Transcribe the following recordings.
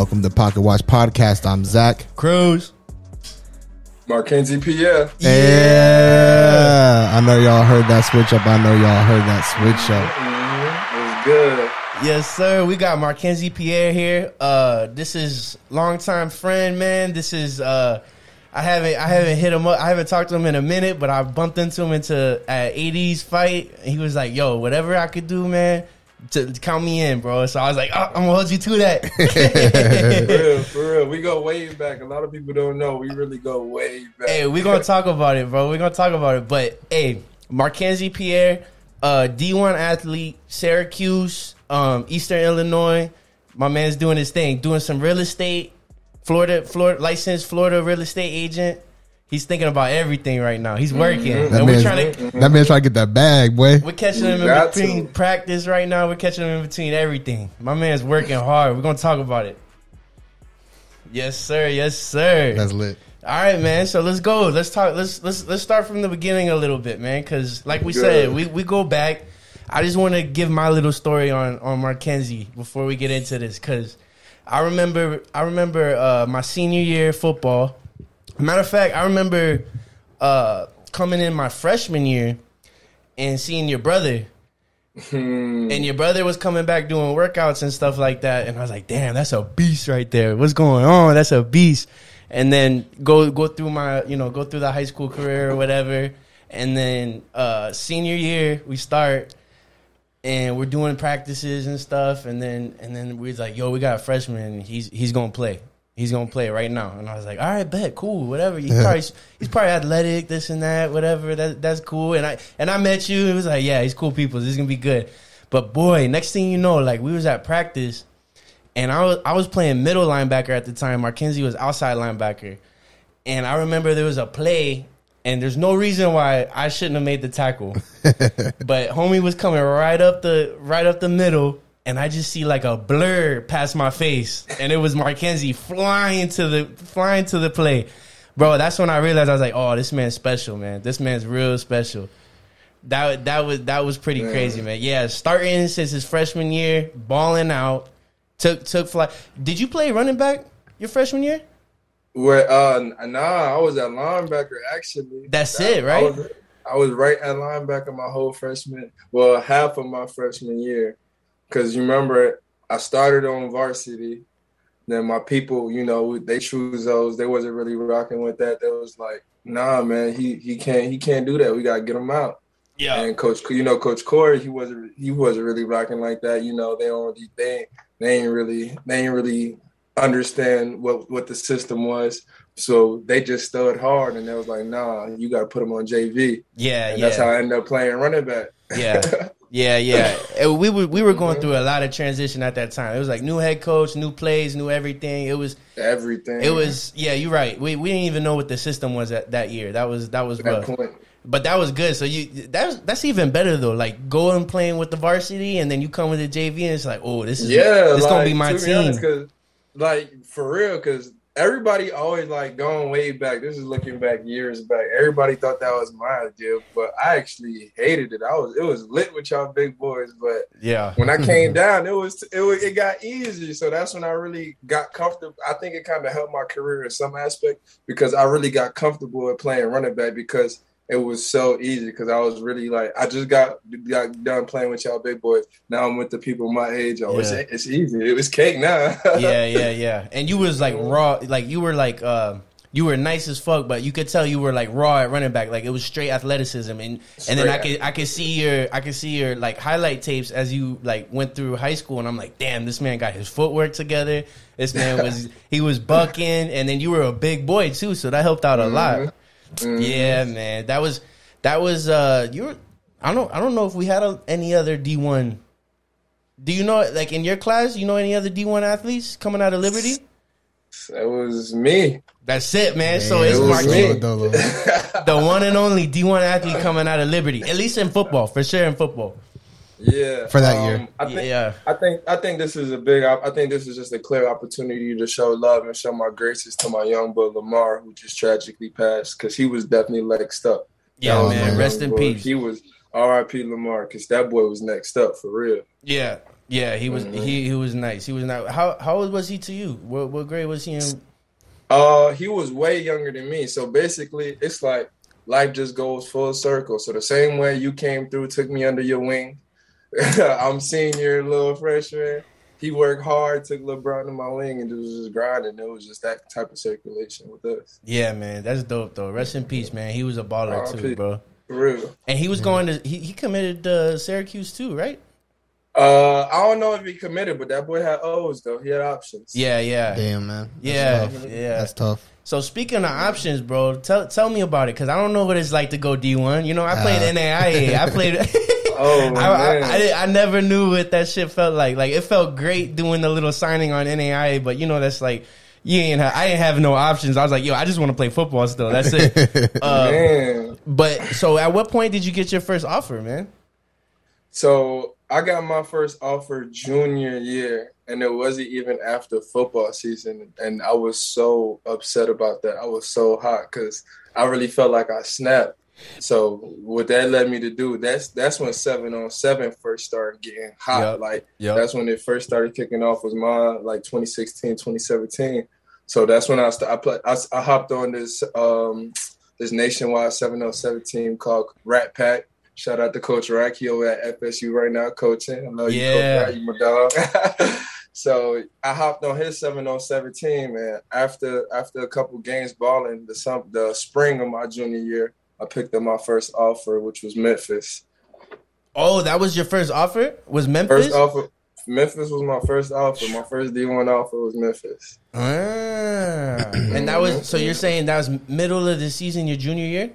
welcome to Pocket Watch Podcast. I'm Zach Cruz. Markenzy Pierre. Yeah. I know y'all heard that switch up. It's good. Yes, sir. We got Markenzy Pierre here. This is longtime friend, man. This is I haven't hit him up. I haven't talked to him in a minute, but I bumped into him at 80s fight. He was like, "Yo, whatever I could do, man, to count me in, bro." So I was like, "I'm gonna hold you to that." For real. We go way back. A lot of people don't know. We really go way back. Hey, we're gonna talk about it, bro. But hey, Markenzy Pierre, D1 athlete, Syracuse, Eastern Illinois. My man's doing his thing, doing some real estate. Florida licensed Florida real estate agent. He's thinking about everything right now. He's working. That And man's trying to get that bag, boy. we're catching him in between practice right now. We're catching him in between everything. My man's working hard. We're gonna talk about it. Yes, sir. Yes, sir. That's lit. All right, man. So let's go. Let's talk. Let's start from the beginning a little bit, man. Because like we said, we go back. I just want to give my little story on Markenzy before we get into this, because I remember my senior year of football. Matter of fact, I remember coming in my freshman year and seeing your brother. And your brother was coming back doing workouts and stuff like that. And I was like, damn, that's a beast right there. What's going on? That's a beast. And then go through go through the high school career or whatever. And then senior year, we start. And we're doing practices and stuff, and then we was like, "Yo, we got a freshman. He's gonna play. He's gonna play right now." And I was like, "All right, bet, cool, whatever. He's probably athletic, this and that, whatever. That's cool." And I met you. It was like, "Yeah, he's cool people. This is gonna be good." But boy, next thing you know, like we was at practice, and I was playing middle linebacker at the time. Markenzy was outside linebacker, and I remember there was a play. And there's no reason why I shouldn't have made the tackle. But homie was coming right up the middle, and I just see like a blur past my face. And it was Markenzy flying to the play. Bro, that's when I realized, I was like, "Oh, this man's special, man. This man's real special." That was pretty crazy, man. Yeah, starting since his freshman year, balling out, took flight. Did you play running back your freshman year? Where I was at linebacker actually. That's it, right? I was right at linebacker my whole half of my freshman year. Cause you remember I started on varsity. Then my people, they choose those. They wasn't really rocking with that. They was like, "Nah, man, he can't do that. We gotta get him out." Yeah. And Coach Corey, he wasn't really rocking like that. They ain't really understand what the system was, so they just stood hard, and they was like, "Nah, you got to put him on JV." That's how I ended up playing running back. Yeah. We were going through a lot of transition at that time. It was like new head coach, new plays, new everything. It was everything. It was you're right. We didn't even know what the system was that year. That was rough. But that was good. So that's even better though. Like going playing with the varsity, and then you come with the JV, and it's like, "Oh, this gonna be my team." Like, for real, because everybody always, like, going way back. This is looking back years back. Everybody thought that was my idea, but I actually hated it. It was lit with y'all big boys, but when I came down, it got easy. So that's when I really got comfortable. I think it kind of helped my career in some aspect, because I really got comfortable at playing running back, because it was so easy, because I was really like, I just got done playing with y'all big boys. Now I'm with the people my age. It's easy. It was cake now. Yeah. And you was like raw, like you were like you were nice as fuck, but you could tell you were like raw at running back. Like it was straight athleticism, and then I could see your like highlight tapes as you like went through high school, and I'm like, damn, this man got his footwork together. This man was bucking, and then you were a big boy too, so that helped out a lot. Mm-hmm. Yeah, man, that was you were. I don't know if we had any other D1. Do you know, like in your class, any other D1 athletes coming out of Liberty? That was me. That's it, man. So it's Markenzy, the one and only D1 athlete coming out of Liberty, at least in football, for sure in football. Yeah, for that year. I think this is I think this is just a clear opportunity to show love and show my graces to my young boy Lamar, who just tragically passed, because he was definitely next up. Yeah, man. Rest in peace. He was R.I.P. Lamar, because that boy was next up for real. Yeah. Yeah, he was he was nice. He was nice. How old was he to you? What grade was he in? He was way younger than me. So basically, it's like life just goes full circle. So the same way you came through, took me under your wing. I'm senior, little freshman. He worked hard, took LeBron in my wing, and it was just grinding. It was just that type of circulation with us. Yeah, man, that's dope though. Rest in peace, man. He was a baller too, bro. For real. And he was going to he committed to Syracuse too, right? I don't know if he committed, but that boy had O's though. He had options. Yeah. Damn, man. That's tough. That's tough. So speaking of options, bro, tell me about it because I don't know what it's like to go D1. You know, I played NAIA. I played. Oh, man. I never knew what that shit felt like. Like it felt great doing the little signing on NAIA, but you know that's like I ain't have no options. I was like, yo, I just want to play football still. That's it. Man. But so at what point did you get your first offer, man? So I got my first offer junior year, and it wasn't even after football season. And I was so upset about that. I was so hot because I really felt like I snapped. So what that led me to do, that's when 7-on-7 first started getting hot. That's when it first started kicking off was mine, like 2016, 2017. So that's when I hopped on this this nationwide 7-on-7 team called Rat Pack. Shout out to Coach Rack. He over at FSU right now coaching. I know you, Coach Rack, you my dog. So I hopped on his 7-on-7 team, and after a couple games balling, the spring of my junior year, I picked up my first offer, which was Memphis. Oh, that was your first offer? Was Memphis? First offer. Memphis was my first offer. My first D1 offer was Memphis. And that was, so you're saying that was middle of the season, your junior year?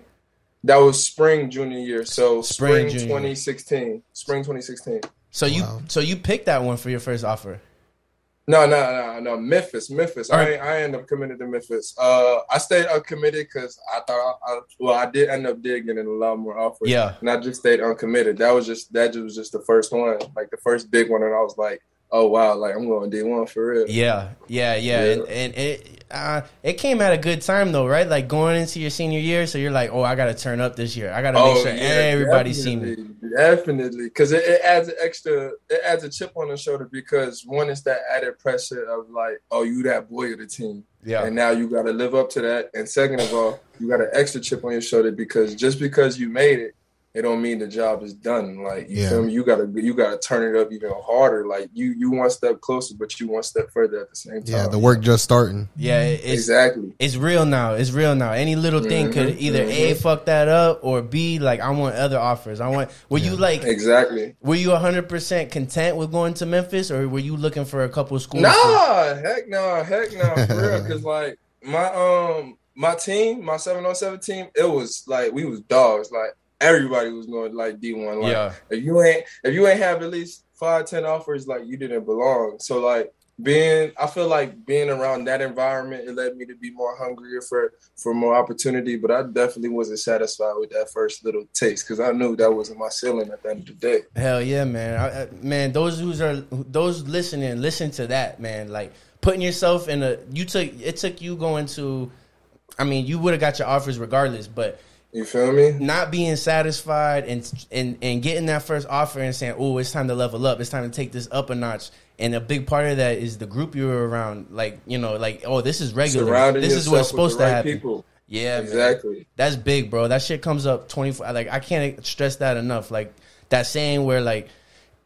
That was spring junior year. So spring 2016. Spring 2016. So you picked that one for your first offer? No. Memphis. I ended up committed to Memphis. I stayed uncommitted because I thought I did end up getting a lot more offers. Yeah. And I just stayed uncommitted. That was just the first one, like the first big one, and I was like, oh wow, like I'm going D1 for real. Yeah. And it came at a good time though, right? Like going into your senior year, so you're like, oh, I got to turn up this year. I got to make sure everybody see me. Definitely, because it adds a chip on the shoulder because one is that added pressure of like, oh, you that boy of the team. Yeah. And now you got to live up to that. And second of all, you got an extra chip on your shoulder because just because you made it, it don't mean the job is done. Like you feel me? You gotta turn it up even harder. Like you one step closer, but you one step further at the same time. Yeah, the work just starting. Yeah, exactly. It's real now. Any little thing could either A, fuck that up, or B, like I want other offers. You like exactly? Were you 100% content with going to Memphis, or were you looking for a couple of schools? Heck no, for real. Because like my team, my 7-on-7 team, it was like we was dogs. Like everybody was going like D1. Like if you ain't have at least 5-10 offers, like you didn't belong. So like I feel like being around that environment, it led me to be more hungrier for more opportunity. But I definitely wasn't satisfied with that first little taste because I knew that wasn't my ceiling at the end of the day. Hell yeah, man! Man, those listening, listen to that, man. Like putting yourself in it took you going to. I mean, you would have got your offers regardless, but. You feel me? Not being satisfied and getting that first offer and saying, oh, it's time to level up. It's time to take this up a notch. And a big part of that is the group you were around. Like, you know, like, oh, this is regular. Surrounding this is what's supposed to happen. People. Yeah, exactly. Man. That's big, bro. That shit comes up 24. Like, I can't stress that enough. Like, that saying where, like,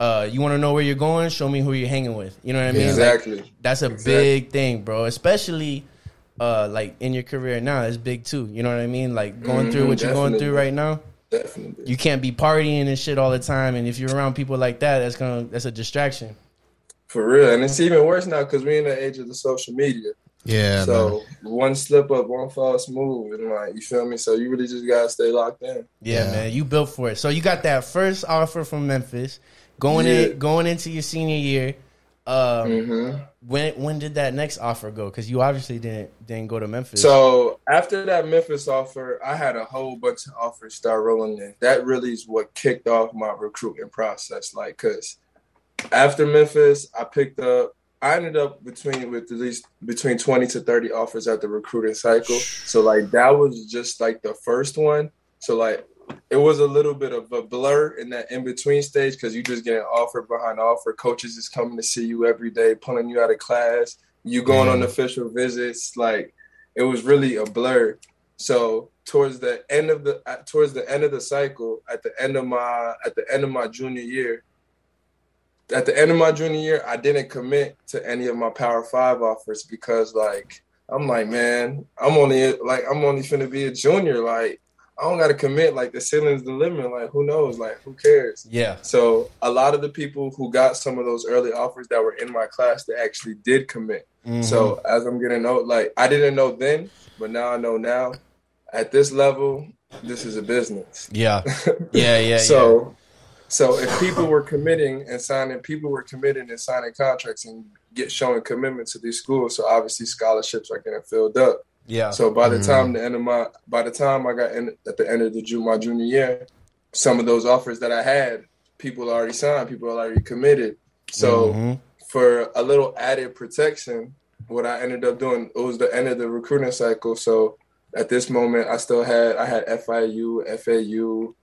you want to know where you're going? Show me who you're hanging with. You know what I mean? Exactly. Like, that's a big thing, bro. Especially... like in your career now, it's big too. You know what I mean? Like going through what you're going through right now. Definitely. You can't be partying and shit all the time. And if you're around people like that, that's a distraction. For real. And it's even worse now because we're in the age of the social media. Yeah. So one slip up, one false move, and like you feel me? So you really just gotta stay locked in. Yeah, man. You built for it. So you got that first offer from Memphis, going into your senior year. When did that next offer go? Because you obviously didn't go to Memphis. So after that Memphis offer, I had a whole bunch of offers start rolling in. That really is what kicked off my recruiting process. Like, cause after Memphis, I ended up with at least between 20 to 30 offers at the recruiting cycle. So like that was just like the first one. So like it was a little bit of a blur in that in-between stage because you just getting offer behind offer. Coaches is coming to see you every day, pulling you out of class. You going on official visits. Like, it was really a blur. So towards the end of the cycle, at the end of my junior year, I didn't commit to any of my Power 5 offers because, like, I'm like, man, I'm only finna be a junior. Like, I don't got to commit. Like, the ceiling's the limit. Like, who knows? Like, who cares? Yeah. So a lot of the people who got some of those early offers that were in my class, they actually did commit. Mm-hmm. So as I'm getting old, like, I didn't know then, but now I know now. At this level, this is a business. Yeah. So if people were committing and signing contracts and showing commitment to these schools, so obviously scholarships are getting filled up. Yeah. So by the time I got in at the end of my junior year, some of those offers that I had, people already signed, people already committed. So for a little added protection, what I ended up doing, it was the end of the recruiting cycle. So at this moment, I had FIU, FAU,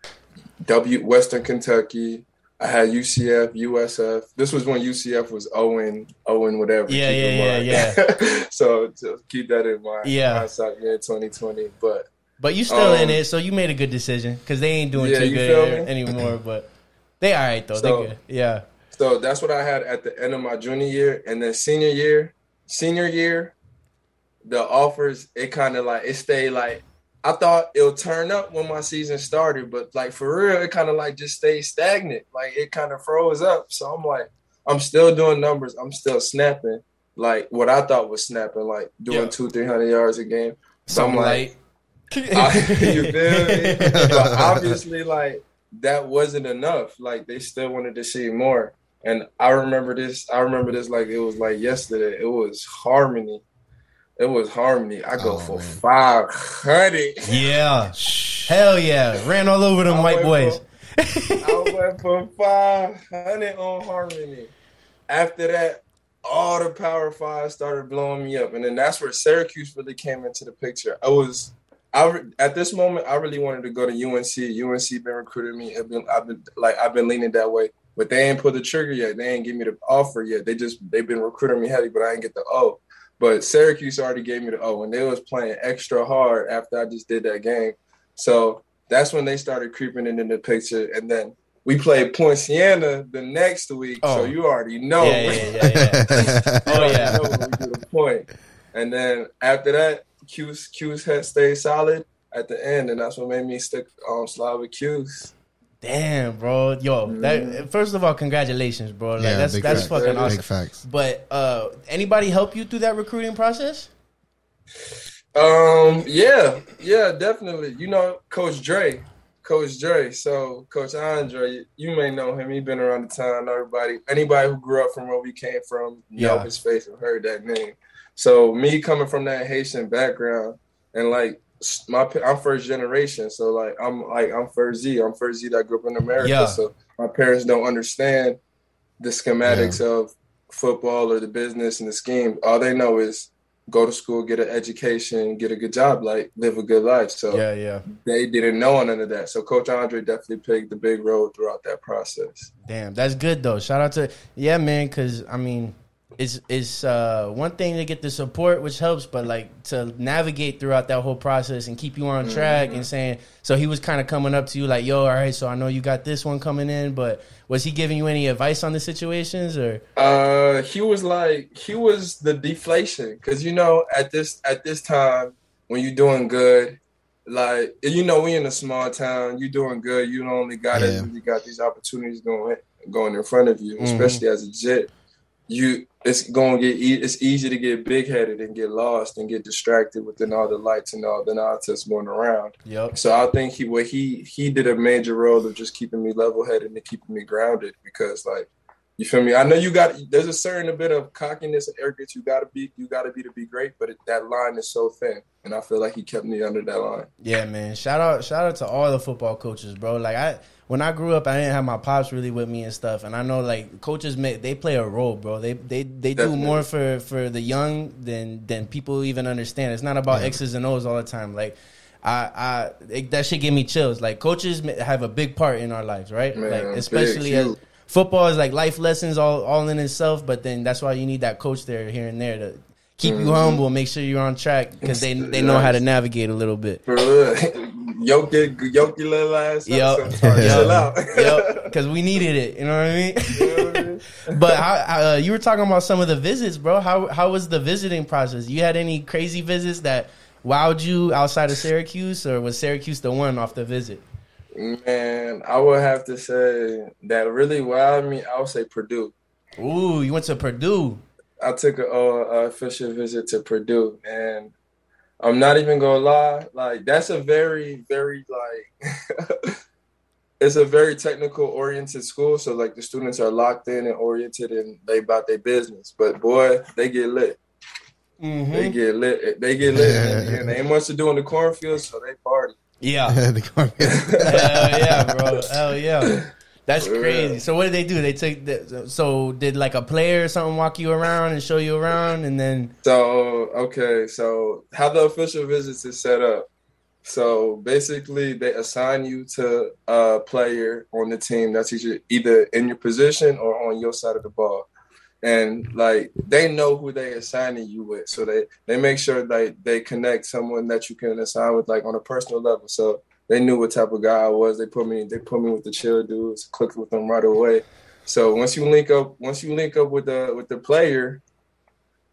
Western Kentucky. I had UCF, USF. This was when UCF was Owen, whatever. Yeah. So keep that in mind. Yeah. Hindsight, 2020. But you still in it, so you made a good decision because they ain't doing too good anymore. But they all right, though. So, they're good. Yeah. So that's what I had at the end of my junior year. And then senior year, the offers, it kind of like, it stayed like, I thought it'll turn up when my season started, but like for real, it kind of like just stayed stagnant. Like it kind of froze up. So I'm like, I'm still doing numbers. I'm still snapping like what I thought was snapping, like doing 200-300 yards a game. So I'm like, you feel me? But obviously, like that wasn't enough. Like they still wanted to see more. And I remember this like it was like yesterday. It was Harmony. I go for 500. Yeah. Hell yeah. Ran all over them white boys. I went for 500 on Harmony. After that, all the Power 5 started blowing me up. And then that's where Syracuse really came into the picture. At this moment, I really wanted to go to UNC. UNC been recruiting me. I've been leaning that way. But they ain't pulled the trigger yet. They ain't give me the offer yet. They've been recruiting me heavy, but I ain't get the O. But Syracuse already gave me the O, and they was playing extra hard after I just did that game. So that's when they started creeping into the picture. And then we played Poinciana the next week, so you already know. Yeah. Oh, yeah. We do the point. And then after that, Q's had stayed solid at the end, and that's what made me stick slide with Q's. Damn, bro. Yo, that, first of all, congratulations, bro. Like, that's fucking awesome. Big facts. But anybody help you through that recruiting process? Yeah, definitely. You know, Coach Dre. So Coach Andre, you may know him. He's been around the town. Anybody who grew up from where we came from, know his face and heard that name. So me coming from that Haitian background and like, I'm first generation, so I'm first Z that grew up in America. So my parents don't understand the schematics of football or the business and the scheme. All they know is go to school, get an education, get a good job, like live a good life. So they didn't know none of that. So Coach Andre definitely played the big role throughout that process. Damn, that's good though. Shout out to man, because I mean, it's one thing to get the support, which helps, but like to navigate throughout that whole process and keep you on track and saying, so he was kind of coming up to you like, yo, all right, so I know you got this one coming in, but was he giving you any advice on the situations or? He was the deflation. Cause you know, at this time when you're doing good, like, you know, we in a small town, you doing good. You only got you got these opportunities going in front of you, especially as a Jet. It's easy to get big headed and get lost and get distracted within all the lights and all the nonsense going around. Yep. So I think he did a major role of just keeping me level headed and keeping me grounded because, like, you feel me? I know there's a certain bit of cockiness and arrogance you gotta be to be great, but that line is so thin, and I feel like he kept me under that line. Yeah, man. Shout out to all the football coaches, bro. Like when I grew up, I didn't have my pops really with me and stuff, and I know like coaches they play a role, bro. They do more for the young than people even understand. It's not about X's and O's all the time. Like that shit gave me chills. Like, coaches have a big part in our lives, right? Man, like, especially as football is like life lessons all in itself, but then that's why you need that coach there here and there to keep you humble, make sure you're on track, because they know how to navigate a little bit. Yoke your little ass up, chill out. Yep, because we needed it. You know what I mean? But how, you were talking about some of the visits, bro. How was the visiting process? You had any crazy visits that wowed you outside of Syracuse, or was Syracuse the one off the visit? Man, I would have to say that really wowed me. I would say Purdue. Ooh, you went to Purdue. I took a official visit to Purdue, and I'm not even gonna lie. Like, that's a very, very like it's a very technical oriented school. So like the students are locked in and oriented, and they about their business. But boy, they get lit. Mm-hmm. They get lit. And they ain't much to do in the cornfields, so they party. Yeah. Hell yeah, bro. Hell yeah. That's crazy. So what did they do? They took so did like a player or something walk you around and show you around, and then so how the official visits is set up. So basically they assign you to a player on the team that's either in your position or on your side of the ball. And like they know who they assigning you with. So they make sure like they connect someone that you can assign with like on a personal level. So they knew what type of guy I was. They put me with the chill dudes, clicked with them right away. So once you link up with the player,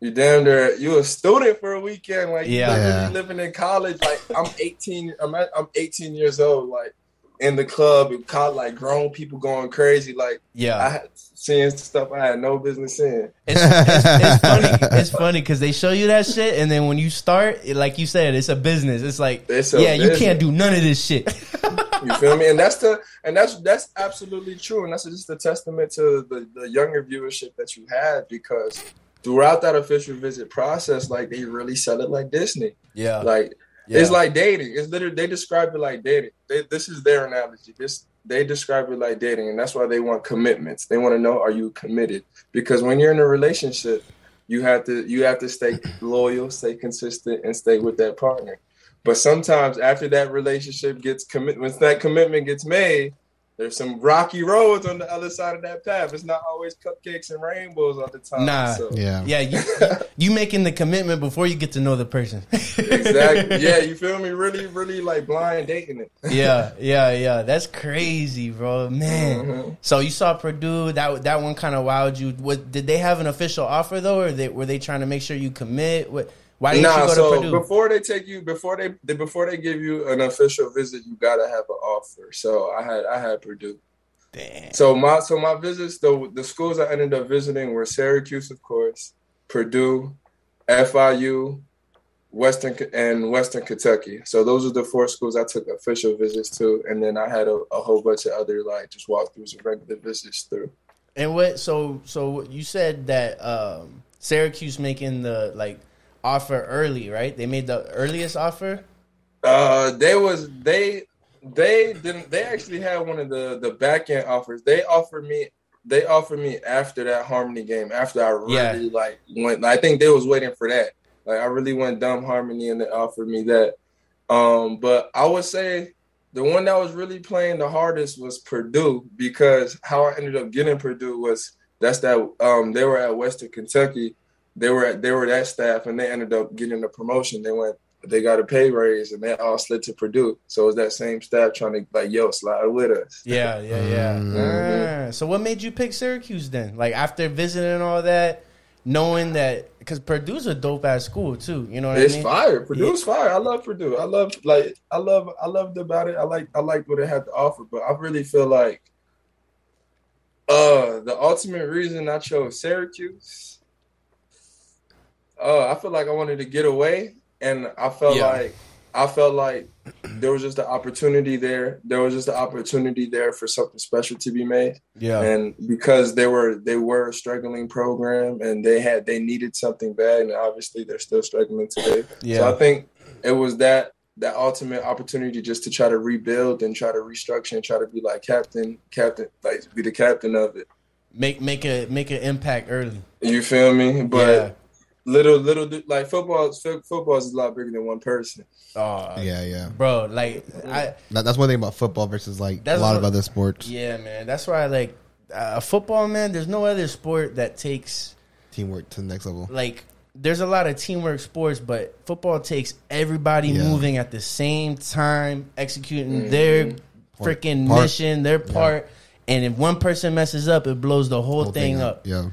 you're damn near you a student for a weekend. Like you're literally living in college. Like I'm 18 years old, like in the club, and caught like grown people going crazy. Like I had seeing stuff I had no business seeing. It's funny. It's funny because they show you that shit, and then when you start, like you said, it's a business. It's like you can't do none of this shit. You feel me? And that's absolutely true. And that's just a testament to the younger viewership that you had, because throughout that official visit process, like they really sell it like Disney. Yeah. Like it's like dating. It's literally, they describe it like dating. This is their analogy. They describe it like dating, and that's why they want commitments. They want to know, are you committed? Because when you're in a relationship, you have to stay loyal, stay consistent, and stay with that partner. But sometimes after that relationship once that commitment gets made, there's some rocky roads on the other side of that path. It's not always cupcakes and rainbows all the time. Nah, so. You making the commitment before you get to know the person. Exactly. Yeah, you feel me? Really, really like blind dating it. Yeah. That's crazy, bro. Man. Mm-hmm. So you saw Purdue. That one kind of wowed you. Did they have an official offer though, or were they trying to make sure you commit? Why didn't you go to Purdue? Before they give you an official visit, you gotta have an offer. So I had Purdue. Damn. So my visits, the schools I ended up visiting were Syracuse, of course, Purdue, FIU, Western Kentucky. So those are the 4 schools I took official visits to, and then I had a whole bunch of other like just walkthroughs and regular visits through. And what? So you said that Syracuse making the like offer early, right? They made the earliest offer. They actually had one of the back end offers. They offered me after that Harmony game, after I really like went. I think they was waiting for that. Like I really went dumb Harmony, and they offered me that. But I would say the one that was really playing the hardest was Purdue, because how I ended up getting Purdue was they were at Western Kentucky. They were that staff, and they ended up getting a promotion. They got a pay raise, and they all slid to Purdue. So it was that same staff trying to like, slide with us. Yeah. Mm-hmm. So what made you pick Syracuse then? Like after visiting all that, knowing that, because Purdue's a dope ass school too. You know what I mean? It's fire. Purdue's fire. I love Purdue. I loved about it. I liked what it had to offer, but I really feel like the ultimate reason I chose Syracuse. I feel like I wanted to get away, and I felt like there was just an opportunity there. There was just an opportunity there for something special to be made. Yeah. And because they were a struggling program, and they needed something bad, and obviously they're still struggling today. Yeah. So I think it was that ultimate opportunity just to try to rebuild and try to restructure and try to be like captain, like be the captain of it. Make an impact early. You feel me? But like football is a lot bigger than one person. Yeah. Bro, like that's one thing about football versus like a lot of other sports. Yeah, man. That's why like football, man, there's no other sport that takes teamwork to the next level. Like there's a lot of teamwork sports, but football takes everybody moving at the same time, executing their freaking mission, their part. And if one person messes up, it blows the whole thing up. Yeah,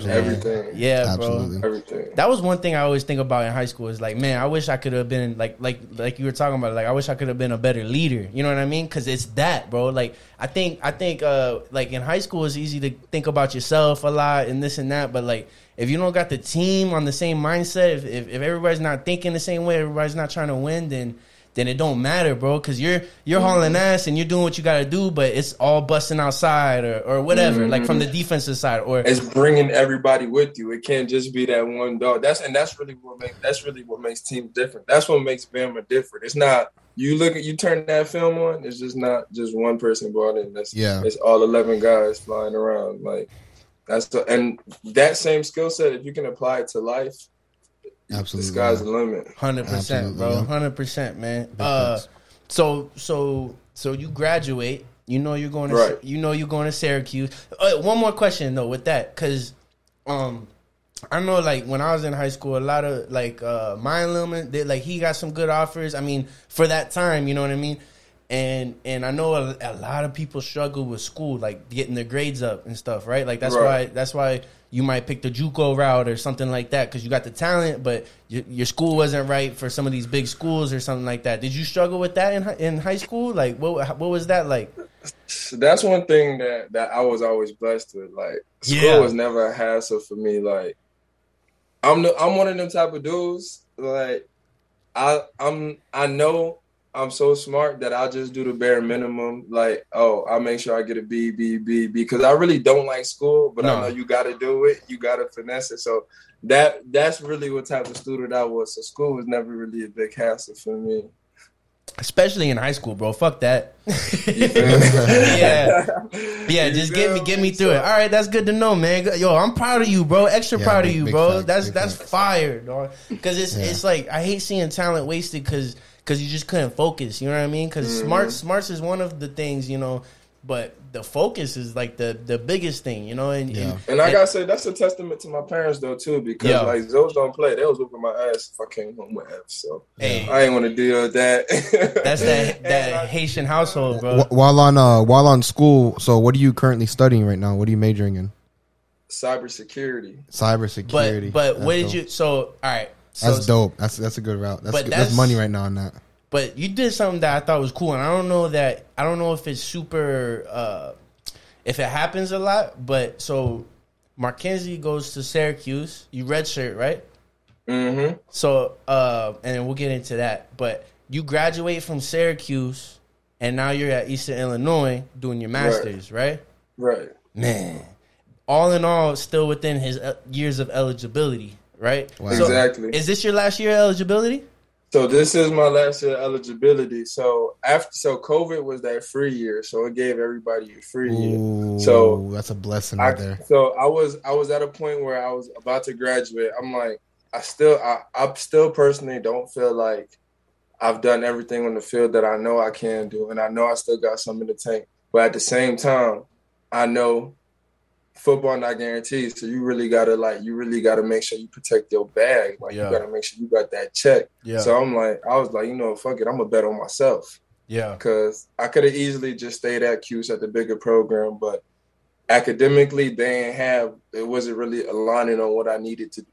everything. Yeah, absolutely. bro. Everything. That was one thing I always think about in high school. Is like, man, I wish I could have been like you were talking about. Like, I wish I could have been a better leader. You know what I mean? Because it's that, bro. Like, I think like in high school, it's easy to think about yourself a lot and this and that. But like, if you don't got the team on the same mindset, if everybody's not thinking the same way, everybody's not trying to win, then it don't matter, bro, because you're hauling ass and you're doing what you got to do, but it's all busting outside or whatever, like from the defensive side, or it's bringing everybody with you. It can't just be that one dog. That's really what makes teams different. That's what makes Bama different. It's not you turn that film on. It's just not just one person brought in. It's all 11 guys flying around. Like and that same skill set, if you can apply it to life. Absolutely, the sky's the limit. 100%, bro. 100%, man. So you graduate. You know you're going to. You know you're going to Syracuse. One more question though with that, because I know like when I was in high school, a lot of like Mine Lillman, like he got some good offers. I mean, for that time, you know what I mean. And I know a lot of people struggle with school, like getting their grades up and stuff, right? Like that's why you might pick the JUCO route or something like that because you got the talent, but your school wasn't right for some of these big schools or something like that. Did you struggle with that in high school? Like what was that like? That's one thing that I was always blessed with. Like school was never a hassle for me. Like I'm one of them type of dudes. Like I know I'm so smart that I'll just do the bare minimum. Like, I'll make sure I get a B, because I really don't like school, but I know you got to do it. You got to finesse it. So that's really what type of student I was. So school was never really a big hassle for me. Especially in high school, bro. Fuck that. Yeah. Just get me through it. All right, that's good to know, man. Yo, I'm proud of you, bro. Extra proud of you, bro. That's fire, dog. Because it's like I hate seeing talent wasted because you just couldn't focus. You know what I mean? Because smarts is one of the things, you know, but the focus is like the biggest thing, you know. And I gotta say that's a testament to my parents though too, because like those don't play. They was whooping my ass if I came home with F. So I ain't want to deal with that. That's that Haitian household, bro. While on school, so what are you currently studying right now? What are you majoring in? Cybersecurity. But what did you? So all right. That's dope. That's a good route. That's money right now on that. But you did something that I thought was cool, and I don't know if it's super, if it happens a lot. But so Markenzy goes to Syracuse. You redshirt, right? Mm-hmm. So and we'll get into that. But you graduate from Syracuse, and now you're at Eastern Illinois doing your master's, right? Right. Man, all in all, still within his years of eligibility. Right? Wow. Exactly. Is this your last year of eligibility? So this is my last year of eligibility. So COVID was that free year, so it gave everybody a free year. So that's a blessing right there. So I was at a point where I was about to graduate. I'm like, I still personally don't feel like I've done everything on the field that I know I can do, and I know I still got some in the tank. But at the same time, I know football not guaranteed, so you really gotta make sure you protect your bag. Like you gotta make sure you got that check. Yeah. So I was like, fuck it, I'm gonna bet on myself. Yeah. Because I could have easily just stayed at CUSE at the bigger program, but academically it wasn't really aligning on what I needed to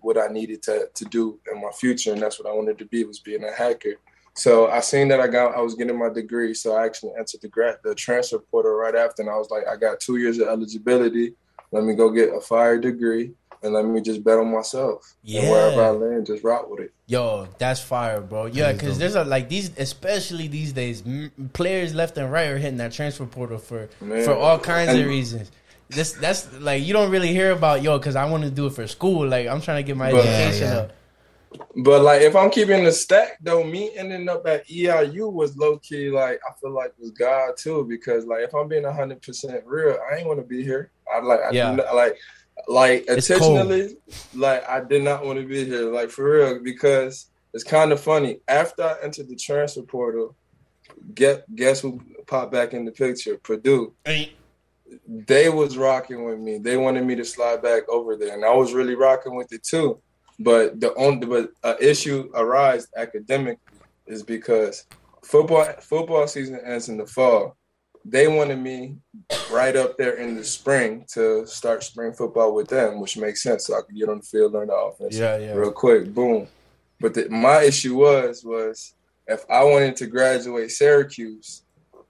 do in my future, and that's what I wanted to be, was being a hacker. So I seen that I was getting my degree, so I actually entered the transfer portal right after, and I was like, I got 2 years of eligibility. Let me go get a fire degree and let me just bet on myself. Yeah. And wherever I land, just rock with it. Yo, that's fire, bro. Yeah, because there's especially these days, players left and right are hitting that transfer portal for all kinds of reasons. That's like, you don't really hear about, because I want to do it for school. Like, I'm trying to get my education up. But like, if I'm keeping the stack though, me ending up at EIU was low key, like, I feel like was God too, because like, if I'm being 100% real, I ain't want to be here. Like It's intentionally, like I did not want to be here, like for real, because it's kind of funny. After I entered the transfer portal, guess who popped back in the picture? Purdue. They was rocking with me. They wanted me to slide back over there, and I was really rocking with it too. But issue arise academically is because football season ends in the fall. They wanted me right up there in the spring to start spring football with them, which makes sense. So I could get on the field, learn the offense real quick, boom. But my issue was if I wanted to graduate Syracuse,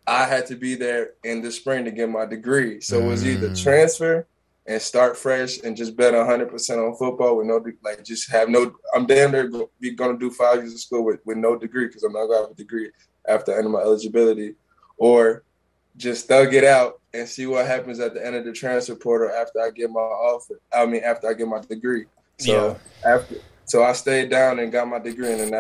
I had to be there in the spring to get my degree. So it was either transfer and start fresh and just bet 100% on football with I'm damn near going to do 5 years of school with no degree because I'm not going to have a degree after the end of my eligibility, or just thug it out and see what happens at the end of the transfer portal after I get my offer. After I get my degree. So I stayed down and got my degree, and then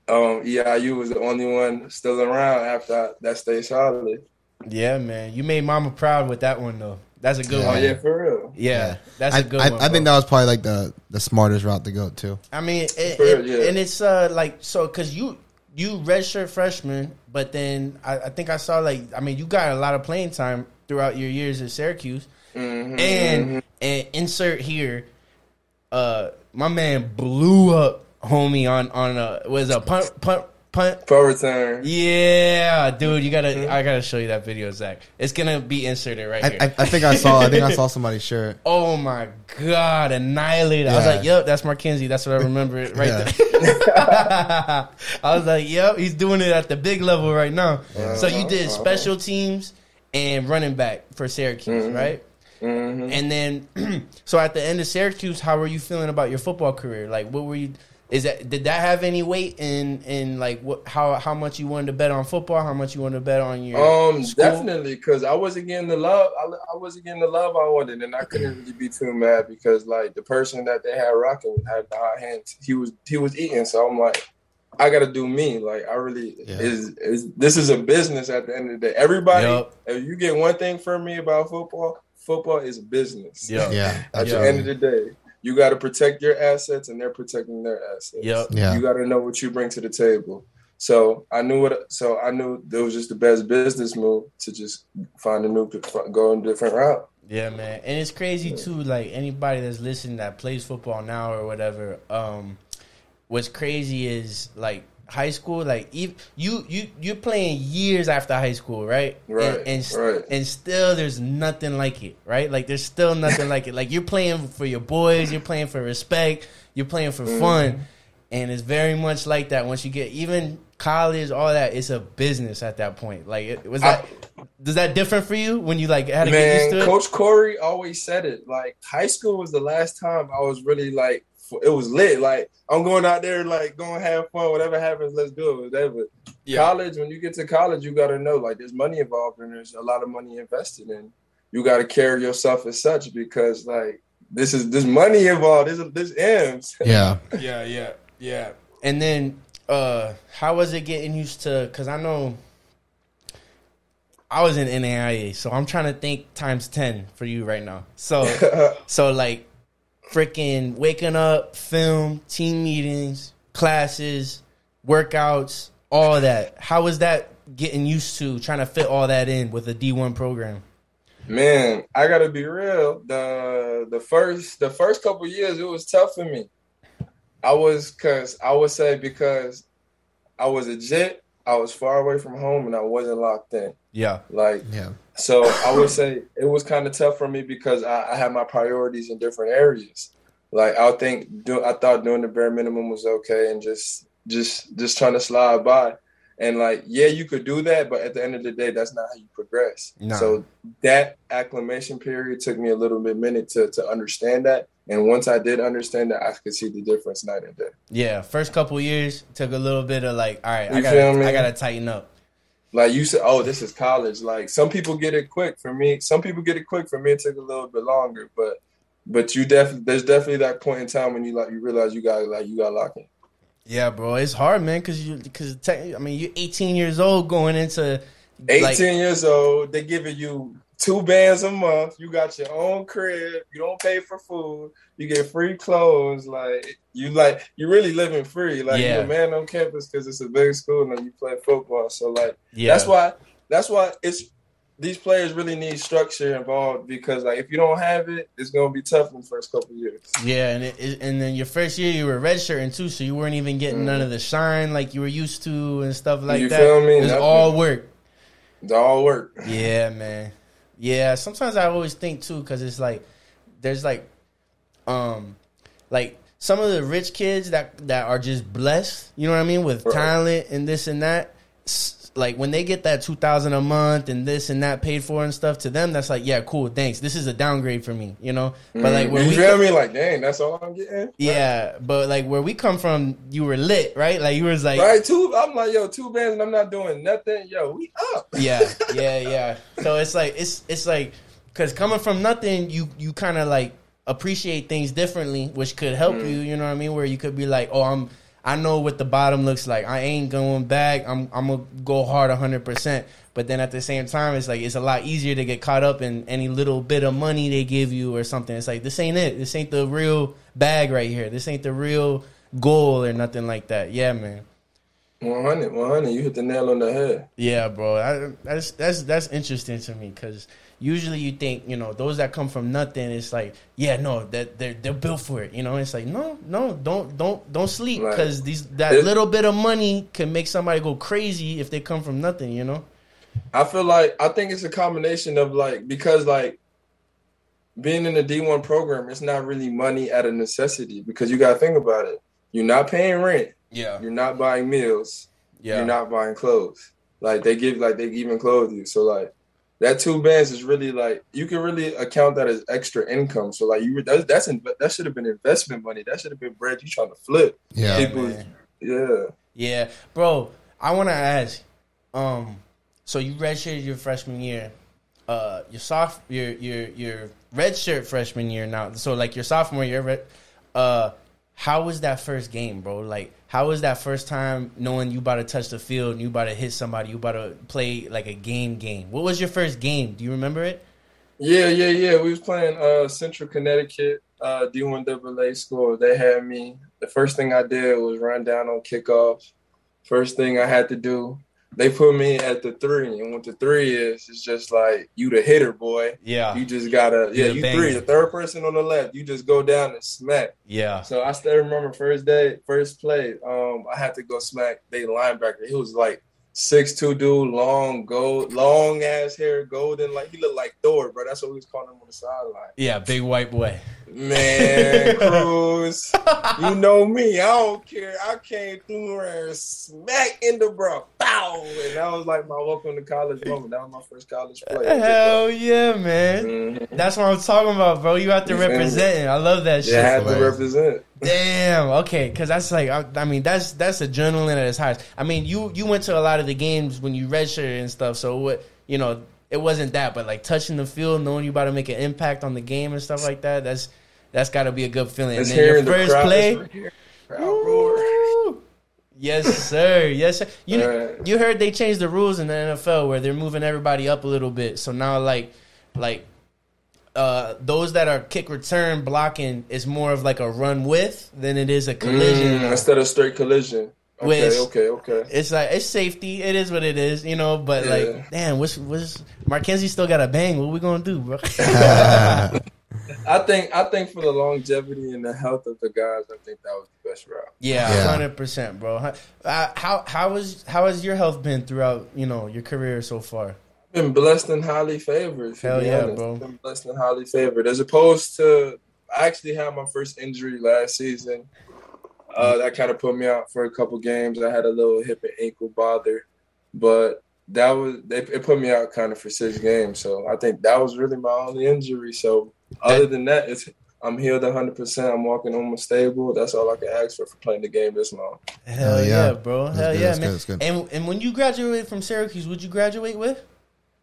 EIU was the only one still around after that stayed solid. Yeah, man. You made mama proud with that one, though. That's a good one. Oh, yeah, for real. Yeah, that's a good one. I think that was probably like the smartest route to go, too. I mean, and it's because you redshirt freshman, but then I think I saw you got a lot of playing time throughout your years at Syracuse. And insert here, my man blew up, homie, on a punt return. Yeah, dude, I gotta show you that video, Zach. It's gonna be inserted right here. I think I saw somebody share it. Oh my god, annihilated. Yeah. I was like, yep, that's Markenzy. That's what I remember it right there. I was like, yep, he's doing it at the big level right now. So you did special teams and running back for Syracuse, right? And then, so at the end of Syracuse, how were you feeling about your football career? Like, what were you? Did that have any weight in like how much you wanted to bet on football? How much you wanted to bet on your school? Definitely, because I wasn't getting the love. I wasn't getting the love I wanted, and I couldn't really be too mad because like the person that they had rocking had the hot hands. He was eating, so I'm like, I got to do me. Like I really this is a business at the end of the day. Everybody, if you get one thing from me about football is a business. At the end of the day. You got to protect your assets, and they're protecting their assets. You got to know what you bring to the table. So I knew it was just the best business move to just go in a different route. Yeah, man, and it's crazy too. Like anybody that's listening that plays football now or whatever, what's crazy is like high school. Like you're playing years after high school, right? Right. And still there's nothing like it, right? Like there's still nothing like it. Like you're playing for your boys, you're playing for respect, you're playing for fun, and it's very much like that. Once you get even college, all that, it's a business at that point. Like does that different for you when you like had to get used to it? Coach Corey always said it. Like high school was the last time I was really like. It was lit. Like I'm going out there, like going to have fun. Whatever happens, let's do it. Whatever. College, when you get to college, you got to know like there's money involved and there's a lot of money invested in. You got to carry yourself as such because like this money involved. This M's. Yeah. And then how was it getting used to? Because I know I was in NAIA, so I'm trying to think times 10 for you right now. So like. Freaking waking up, film, team meetings, classes, workouts, all that. How was that getting used to trying to fit all that in with a D1 program? Man, I gotta be real. The first couple of years, it was tough for me. Because I was a jet. I was far away from home and I wasn't locked in. So I would say it was kind of tough for me because I had my priorities in different areas. Like I thought doing the bare minimum was okay and just trying to slide by. And like, yeah, you could do that, but at the end of the day, that's not how you progress. No. So that acclimation period took me a little bit minute to understand that. And once I did understand that, I could see the difference night and day. Yeah, first couple of years took a little bit of like, all right, I gotta tighten up. Like you said, oh, this is college. Like some people get it quick. For me, it took a little bit longer. But there's definitely that point in time when you realize you got locked in. Yeah, bro, it's hard, man, because you're 18 years old going into 18 years old. They're giving you 2 bands a month. You got your own crib. You don't pay for food. You get free clothes. You really living free. Like you're a man on campus because it's a big school and you play football. So that's why these players really need structure involved because if you don't have it, it's gonna be tough in the first couple of years. Yeah, and then your first year you were redshirting too, so you weren't even getting none of the shine like you were used to and stuff like that. You feel me? It was all work. It's all work. Yeah, man. Yeah, sometimes I always think too, because it's there's some of the rich kids that are just blessed, you know what I mean, with talent and this and that. Like when they get that $2,000 a month and this and that paid for and stuff, to them that's like, yeah, cool, thanks. This is a downgrade for me, you know. But like where you feel me, like, dang, that's all I'm getting. Yeah, but like where we come from, you were lit, right? Like you was like, right, I'm like, yo, 2 bands and I'm not doing nothing. Yo, we up. Yeah. So it's like, because coming from nothing, you kind of like appreciate things differently, which could help you. You know what I mean? Where you could be like, oh, I know what the bottom looks like. I ain't going back. I'm gonna go hard 100%. But then at the same time, it's like it's a lot easier to get caught up in any little bit of money they give you or something. It's like, this ain't it. This ain't the real bag right here. This ain't the real goal or nothing like that. Yeah, man. 100. You hit the nail on the head. Yeah, bro. That's interesting to me because usually you think, you know, those that come from nothing, it's like, yeah, no, that they're built for it. You know, it's like, no, don't sleep because that little bit of money can make somebody go crazy if they come from nothing. You know, I think it's a combination of because being in the D1 program, it's not really money at a necessity because you got to think about it. You're not paying rent. Yeah. You're not buying meals. Yeah. You're not buying clothes. They even clothe you. So that 2 bands is really you can really account that as extra income. So that should have been investment money. That should have been bread you trying to flip. Yeah. Yeah. Bro, I want to ask, so you redshirted your freshman year. Your redshirt freshman year now. So your sophomore year, how was that first game, bro? How was that first time knowing you about to touch the field and you about to hit somebody, you about to play a game? What was your first game? Do you remember it? Yeah. We was playing Central Connecticut, D1AA school. They had me. The first thing I did was run down on kickoff. First thing I had to do, they put me at the 3. And what the 3 is, it's just you the hitter, boy. Yeah. You just gotta, you 3, the third person on the left. You just go down and smack. Yeah. So I still remember first play, I had to go smack the linebacker. He was 6'2" dude, long ass hair, golden. He looked like Thor, bro. That's what we was calling him on the sideline. Yeah, big white boy. Man, Cruz, you know me. I don't care. I came through and smack in the bro. Bow! And that was my welcome to college moment. That was my first college play. Hell yeah, man. Mm-hmm. That's what I'm talking about, bro. You have to represent. I love that shit. Yeah, I have to represent. Damn. Okay, because that's that's adrenaline at its highest. I mean, you went to a lot of the games when you redshirted and stuff, so it wasn't that, but touching the field, knowing you about to make an impact on the game and stuff like that, that's got to be a good feeling. And then your first play, yes sir. You heard they changed the rules in the NFL where they're moving everybody up a little bit. So now those that are kick return blocking is more of a run with than it is a collision instead of straight collision. Okay. It's it's safety. It is what it is, But damn, what's Markenzy still got a bang? What we gonna do, bro? I think for the longevity and the health of the guys, I think that was the best route. Yeah, 100%, bro. How has your health been throughout your career so far? Been blessed and highly favored. Hell yeah, bro. Been blessed and highly favored. As opposed to, I actually had my first injury last season. That kind of put me out for a couple games. I had a little hip and ankle bother, but it put me out kind of for 6 games. So I think that was really my only injury. So other than that, I'm healed 100%. I'm walking almost stable. That's all I can ask for playing the game this long. Hell yeah, bro. Hell yeah, man. That's good. And when you graduated from Syracuse, what'd you graduate with?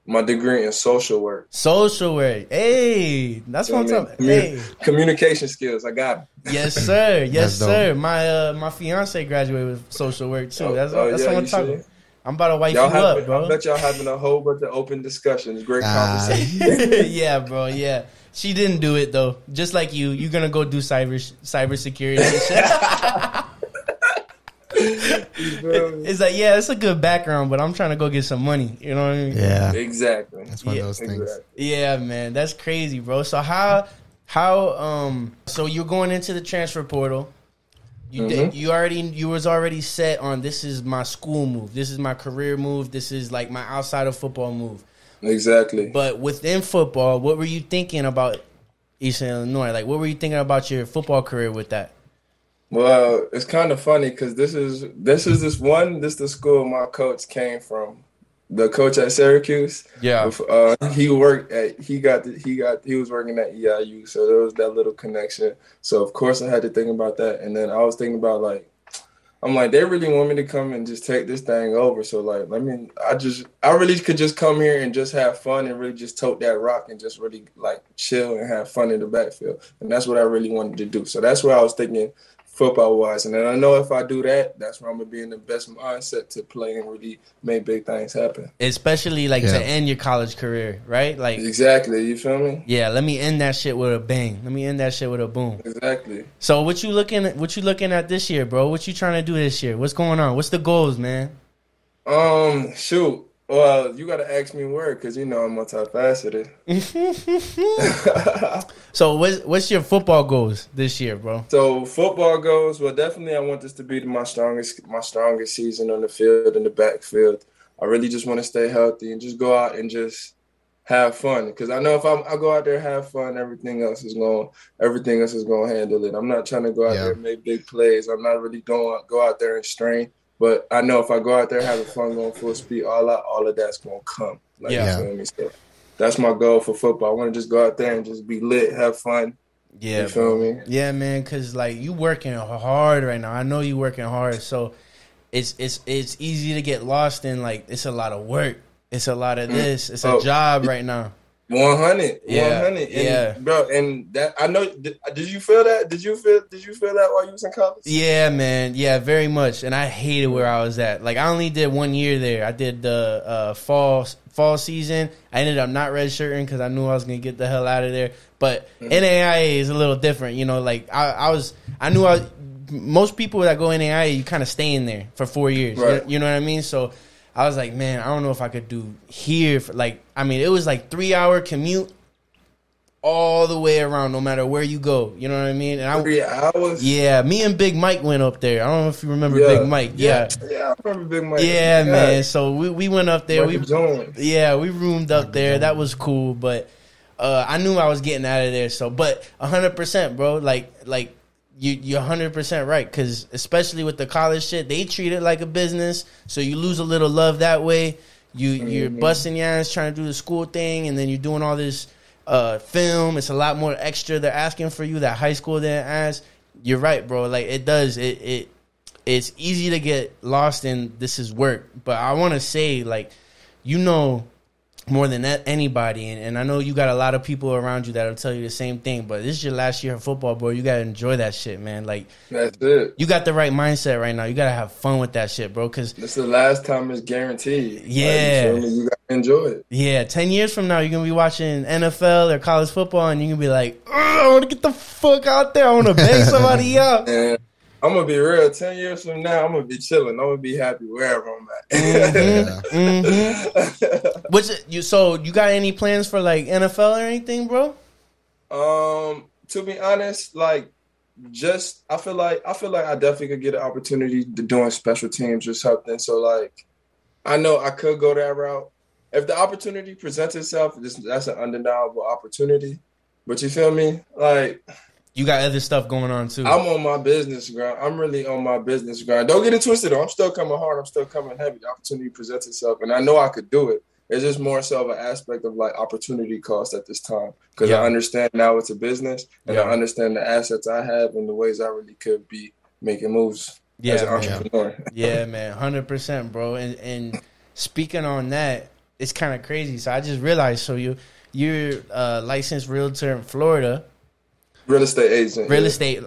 My degree in social work. Social work. Hey, that's what I'm talking about. Hey. Communication skills. I got it. Yes, sir. Yes, sir. My fiance graduated with social work too. That's what I'm talking about. I'm about to wife you Y'all up, bro. I bet y'all having a whole bunch of open discussions. Great conversation. Yeah, bro. Yeah, she didn't do it though. Just like you, you're gonna go do cybersecurity and shit. It's like, yeah, it's a good background, but I'm trying to go get some money. You know what I mean? Yeah, Exactly. that's one of those things. Exactly. Yeah, man, that's crazy, bro. So so you're going into the transfer portal. You was already set on, this is my school move, this is my career move, this is like my outside of football move. Exactly. But within football, what were you thinking about Eastern Illinois? Like, what were you thinking about your football career with that? Well, it's kind of funny because this is the school my coach came from. The coach at Syracuse. Yeah. He was working at EIU, so there was that little connection. So of course I had to think about that, and then I was thinking about I'm like, they really want me to come and just take this thing over. So like, I really could just come here and just have fun and really just tote that rock and just really like chill and have fun in the backfield. And that's what I really wanted to do. So that's where I was thinking football wise. And then I know if I do that, that's where I'm gonna be in the best mindset to play and really make big things happen. Especially to end your college career, right? Like, exactly. You feel me? Yeah, let me end that shit with a bang. Let me end that shit with a boom. Exactly. So what you looking at this year, bro? What you trying to do this year? What's going on? What's the goals, man? Shoot. Well, you got to ask me where, because I'm multifaceted. So what's your football goals this year, bro? So football goals, well, definitely I want this to be my strongest season on the field and the backfield. I really just want to stay healthy and just go out and just have fun. Because I know if I go out there and have fun, everything else is going to handle it. I'm not trying to go out there and make big plays. I'm not really going to go out there and strain. But I know if I go out there having fun, going full speed, all of that's going to come. You feel me? So that's my goal for football. I want to just go out there and just be lit, have fun. Yeah, you feel me? Yeah, man, because you working hard right now. I know you working hard, so it's easy to get lost in it's a lot of work. It's a lot of this. It's a job right now. 100. Yeah. 100. Yeah. Bro, and that I know, did you feel that? Did you feel that while you was in college? Yeah, man. Yeah, very much. And I hated where I was at. I only did 1 year there. I did the fall season. I ended up not redshirting because I knew I was going to get the hell out of there. But NAIA is a little different. Most people that go NAIA, you kind of stay in there for 4 years. Right. You know what I mean? So I was like, man, I don't know if I could do here. It was 3-hour commute all the way around, no matter where you go. You know what I mean? And 3 hours? Yeah, me and Big Mike went up there. I don't know if you remember Big Mike. Yeah, I remember Big Mike. Yeah, man. So we went up there. We roomed up there. That was cool, but I knew I was getting out of there. So, but 100%, bro. You're 100% right, because especially with the college shit, they treat it like a business, so you lose a little love that way. You're busting your ass trying to do the school thing, and then you're doing all this film. It's a lot more extra they're asking for you that high school didn't ask. You're right, bro. It's easy to get lost in this is work, but I want to say, more than anybody, and I know you got a lot of people around you that'll tell you the same thing, but this is your last year of football, bro. You gotta enjoy that shit, man. That's it. You got the right mindset right now. You gotta have fun with that shit, bro, because this is the last time it's guaranteed. Yeah. You gotta enjoy it. Yeah, 10 years from now, you're gonna be watching NFL or college football, and you're gonna be like, I want to get the fuck out there. I want to bang somebody up. And I'm gonna be real. 10 years from now, I'm gonna be chilling. I'm gonna be happy wherever I'm at. So you got any plans for NFL or anything, bro? To be honest, I feel like I definitely could get an opportunity to doing special teams or something. So I know I could go that route if the opportunity presents itself. That's an undeniable opportunity. But you feel me? You got other stuff going on too. I'm on my business grind. I'm really on my business grind. Don't get it twisted though. I'm still coming hard. I'm still coming heavy. The opportunity presents itself, and I know I could do it. It's just more so of an aspect of opportunity cost at this time, because I understand now it's a business, and I understand the assets I have and the ways I really could be making moves as an entrepreneur. Yeah, man, 100%, bro. And speaking on that, it's kind of crazy. So I just realized, you're a licensed realtor in Florida. Real estate agent. Real estate,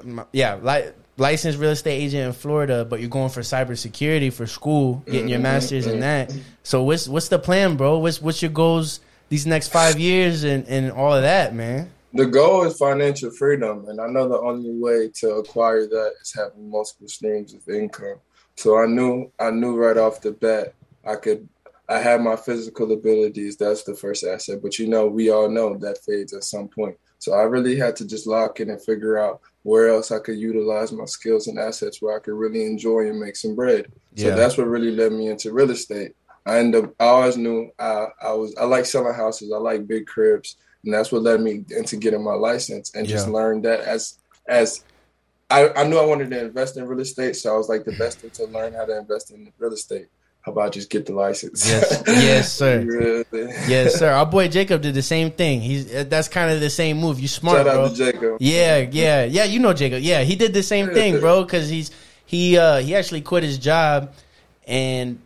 licensed real estate agent in Florida, but you're going for cybersecurity for school, getting your master's in that. So what's the plan, bro? What's your goals these next 5 years and all of that, man? The goal is financial freedom, and I know the only way to acquire that is having multiple streams of income. So I knew right off the bat I had my physical abilities. That's the first asset, but we all know that fades at some point. So I really had to just lock in and figure out where else I could utilize my skills and assets where I could really enjoy and make some bread. So that's what really led me into real estate. I always knew I like selling houses. I like big cribs. And that's what led me into getting my license and just learned that as I knew I wanted to invest in real estate. So I was like, the best thing to learn how to invest in real estate. How about just get the license? Yes, sir. Yes, sir. Our boy Jacob did the same thing. That's kind of the same move. You smart, bro. Shout out to Jacob. Yeah. You know Jacob. Yeah, he did the same thing, bro. Because he actually quit his job and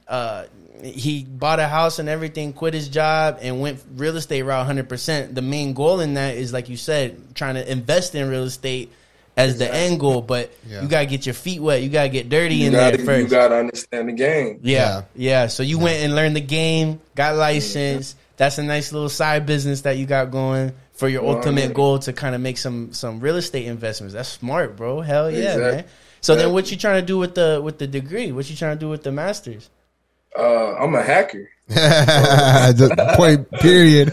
he bought a house and everything, quit his job and went real estate route 100%. The main goal in that is, like you said, trying to invest in real estate as the end goal, but you gotta get your feet wet. You gotta get dirty there first. You gotta understand the game. Yeah. So you went and learned the game, got licensed. That's a nice little side business that you got going for your ultimate goal to kind of make some real estate investments. That's smart, bro. Hell yeah, man. So then, what you trying to do with the degree? What you trying to do with the master's? I'm a hacker. Point period.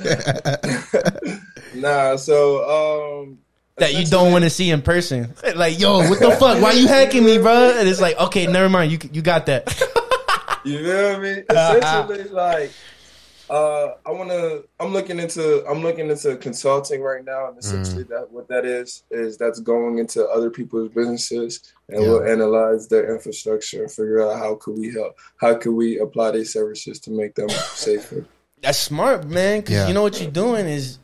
That you don't want to see in person. Like, yo, what the fuck? Why you hacking me, bro? And it's like, okay, never mind. You got that. You feel me? Essentially, like, I'm looking into consulting right now, and essentially what that is that's going into other people's businesses, and we'll analyze their infrastructure and figure out how could we help, how could we apply these services to make them safer. That's smart, man. Because you know what you're doing is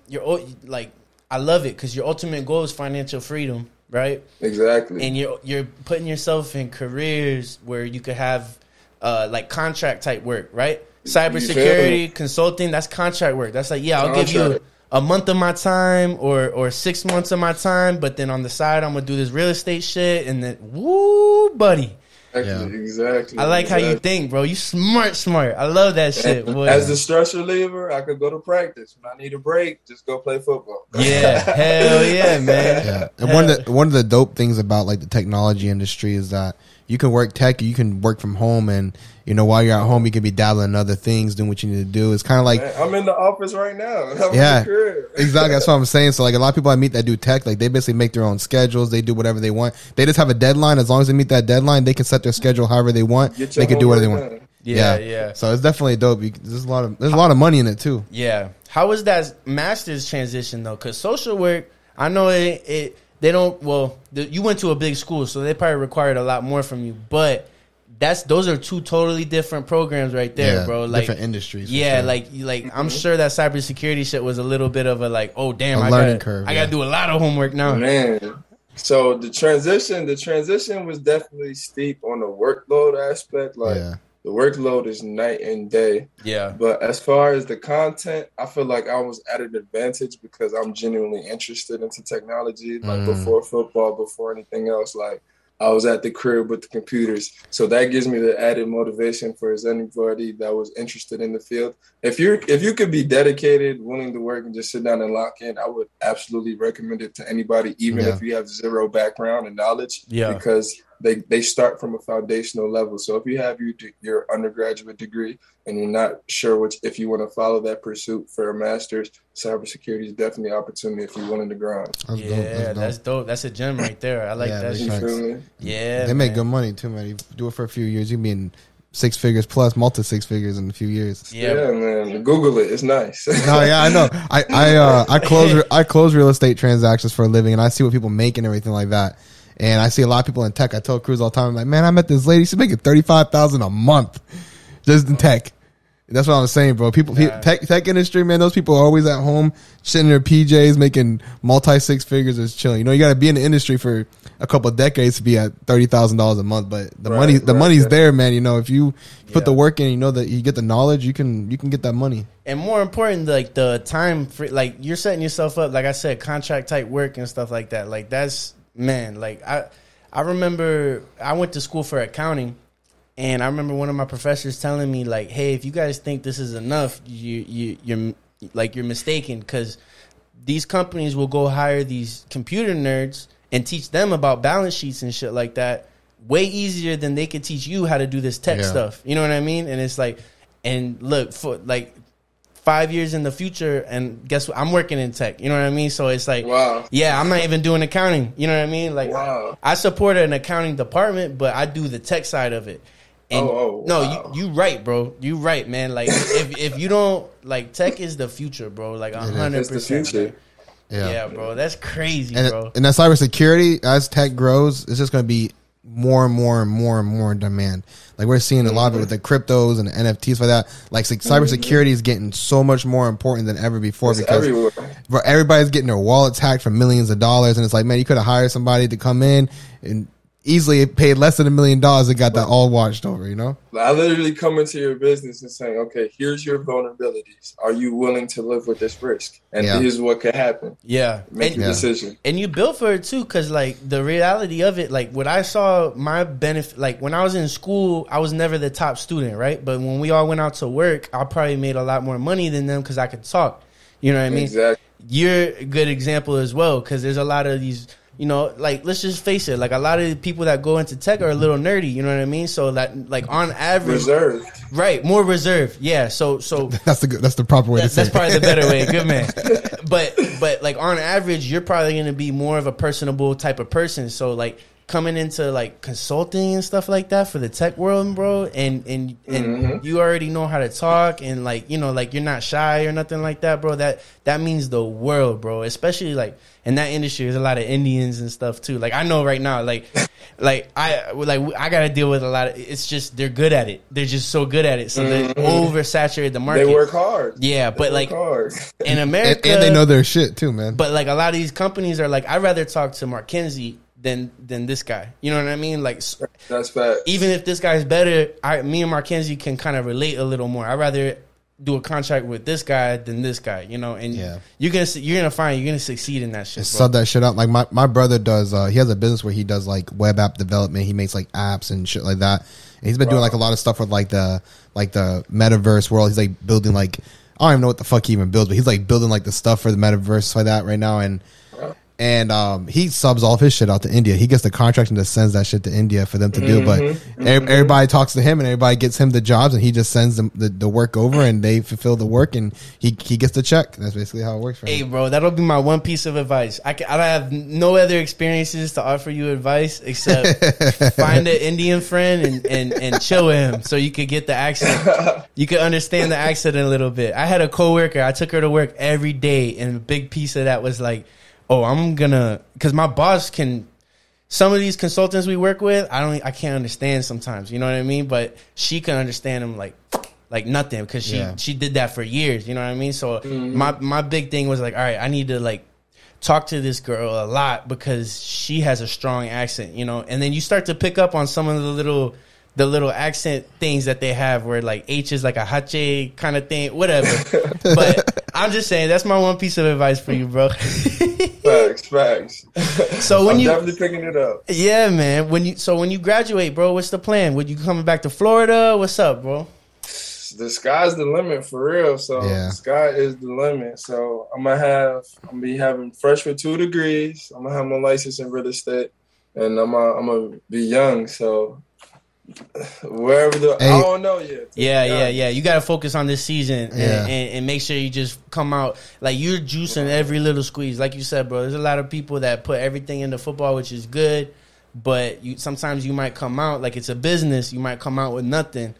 you're like. I love it because your ultimate goal is financial freedom, right? Exactly. And you're putting yourself in careers where you could have like contract type work, right? Cybersecurity, consulting, that's contract work. That's like, I'll give you a month of my time or 6 months of my time, but then on the side, I'm going to do this real estate shit. And then, woo, buddy. Exactly. I like how you think, bro. You smart. I love that shit, boy. As the stress reliever, I could go to practice. When I need a break, just go play football. Yeah, hell yeah, man. Yeah. And one of the dope things about like the technology industry is that you can work tech, you can work from home, and while you're at home, you can be dabbling in other things, doing what you need to do. It's kind of like I'm in the office right now. Exactly. That's what I'm saying. So like a lot of people I meet that do tech, like they basically make their own schedules. They do whatever they want. They just have a deadline. As long as they meet that deadline, they can set their schedule however they want. They can do whatever they want. Yeah. So it's definitely dope. There's a lot of money in it too. Yeah. How was that master's transition though? Because social work, I know it they don't. Well, you went to a big school, so they probably required a lot more from you. But those are two totally different programs right there, bro. Like different industries. Yeah, sure. like I'm sure that cybersecurity shit was a little bit of a like, oh damn, I learning curve. I gotta do a lot of homework now, man. So the transition was definitely steep on the workload aspect. Like the workload is night and day. Yeah. But as far as the content, I feel like I was at an advantage because I'm genuinely interested into technology. Like before football, before anything else, like I was at the crib with the computers. So that gives me the added motivation for anybody that was interested in the field. If you could be dedicated, willing to work, and just sit down and lock in, I would absolutely recommend it to anybody, even if you have zero background and knowledge. Yeah. Because they start from a foundational level. So if you have your undergraduate degree and you're not sure if you want to follow that pursuit for a master's, cybersecurity is definitely an opportunity if you're willing to grind. That's dope. That's a gem right there. I like that shit. Yeah, they make good money too, man. You do it for a few years, you can be in 6 figures plus, multi 6 figures in a few years. Yeah, man. Google it. It's nice. Oh yeah, I know. I close real estate transactions for a living, and I see what people make and everything like that. And I see a lot of people in tech. I tell Cruz all the time, I'm like, man, I met this lady. She's making $35,000 a month just in tech. That's what I'm saying, bro. Tech industry, man, those people are always at home, sitting in their PJs, making multi 6 figures, is chilling. You got to be in the industry for a couple of decades to be at $30,000 a month. But the money's there, man. If you put the work in, that you get the knowledge, you can get that money. And more important, like the time, like you're setting yourself up, like I said, contract type work and stuff like that. Like that's man, like I remember I went to school for accounting, and I remember one of my professors telling me like, hey, if you guys think this is enough, you're mistaken, because these companies will go hire these computer nerds and teach them about balance sheets and shit like that way easier than they could teach you how to do this tech stuff. You know what I mean? And it's like, and look, for like 5 years in the future, and guess what? I'm working in tech. You know what I mean? So it's like, wow. Yeah, I'm not even doing accounting. You know what I mean? Like, wow. I support an accounting department, but I do the tech side of it. And wow. No, you right, bro. You right, man. Like, if you don't, like, tech is the future, bro. Like, 100%. It's the future. Yeah, bro. That's crazy, and, bro. And that cybersecurity, as tech grows, it's just going to be more and more and more and more in demand. Like, we're seeing a lot of it with the cryptos and the NFTs for that. Like, cybersecurity is getting so much more important than ever before, it's because bro, everybody's getting their wallets hacked for millions of dollars, and it's like, man, you could have hired somebody to come in and easily paid less than $1 million and got that all watched over, you know? I literally come into your business and saying, okay, here's your vulnerabilities. Are you willing to live with this risk? And here's what could happen. Yeah. Make your decision. And you built for it too, because like the reality of it, like what I saw, my benefit, like when I was in school, I was never the top student, right? But when we all went out to work, I probably made a lot more money than them because I could talk. You know what I mean? Exactly. You're a good example as well, because there's a lot of these, you know, like, let's just face it, like a lot of the people that go into tech are a little nerdy, you know what I mean? So that, like, on average, reserved, right? More reserved, yeah. So that's the proper way to say. That's probably the better way. Good man. But like on average, you're probably going to be more of a personable type of person. So like coming into like consulting and stuff like that for the tech world, bro, and you already know how to talk, and like, you know, like you're not shy or nothing like that, bro. That means the world, bro. Especially like in that industry, there's a lot of Indians and stuff too. Like I know right now, I got to deal with a lot of. It's just they're good at it. They're just so good at it. So they oversaturate the market. They work hard. Yeah, but like in America, and they know their shit too, man. But like a lot of these companies are like, I'd rather talk to Markenzy than this guy. You know what I mean? Like, that's fact. Even if this guy's better, me and Markenzy can kind of relate a little more. I'd rather do a contract with this guy than this guy, you know. And you're gonna succeed in that shit. Sub that shit up. Like my brother does. He has a business where he does like web app development. He makes like apps and shit like that. And he's been doing like a lot of stuff with like the metaverse world. He's like building like, I don't even know what the fuck he even builds, but he's like building like the stuff for the metaverse like that right now. And he subs all of his shit out to India. He gets the contract and just sends that shit to India for them to do. But everybody talks to him, and everybody gets him the jobs, and he just sends them the work over, and they fulfill the work, and he gets the check. That's basically how it works for him. Hey, bro, that'll be my one piece of advice. I have no other experiences to offer you advice except find an Indian friend and chill with him so you could get the accent. You could understand the accent a little bit. I had a coworker. I took her to work every day, and a big piece of that was like, oh, because my boss some of these consultants we work with, I can't understand sometimes, you know what I mean? But she can understand them like nothing, because she did that for years, you know what I mean? So my big thing was like, all right, I need to like talk to this girl a lot because she has a strong accent, you know? And then you start to pick up on some of the little accent things that they have where like H is like a hache kind of thing, whatever. But I'm just saying, that's my one piece of advice for you, bro. Facts. So when I'm definitely picking it up. Yeah, man. When you graduate, bro, what's the plan? Would you coming back to Florida? What's up, bro? The sky's the limit for real. So the sky is the limit. So I'm gonna be having fresh with 2 degrees. I'm gonna have my license in real estate, and I'm gonna be young. So wherever I don't know yet. Yeah. You got to focus on this season and make sure you just come out like you're juicing every little squeeze. Like you said, bro, there's a lot of people that put everything into football, which is good, but sometimes you might come out like it's a business. You might come out with nothing.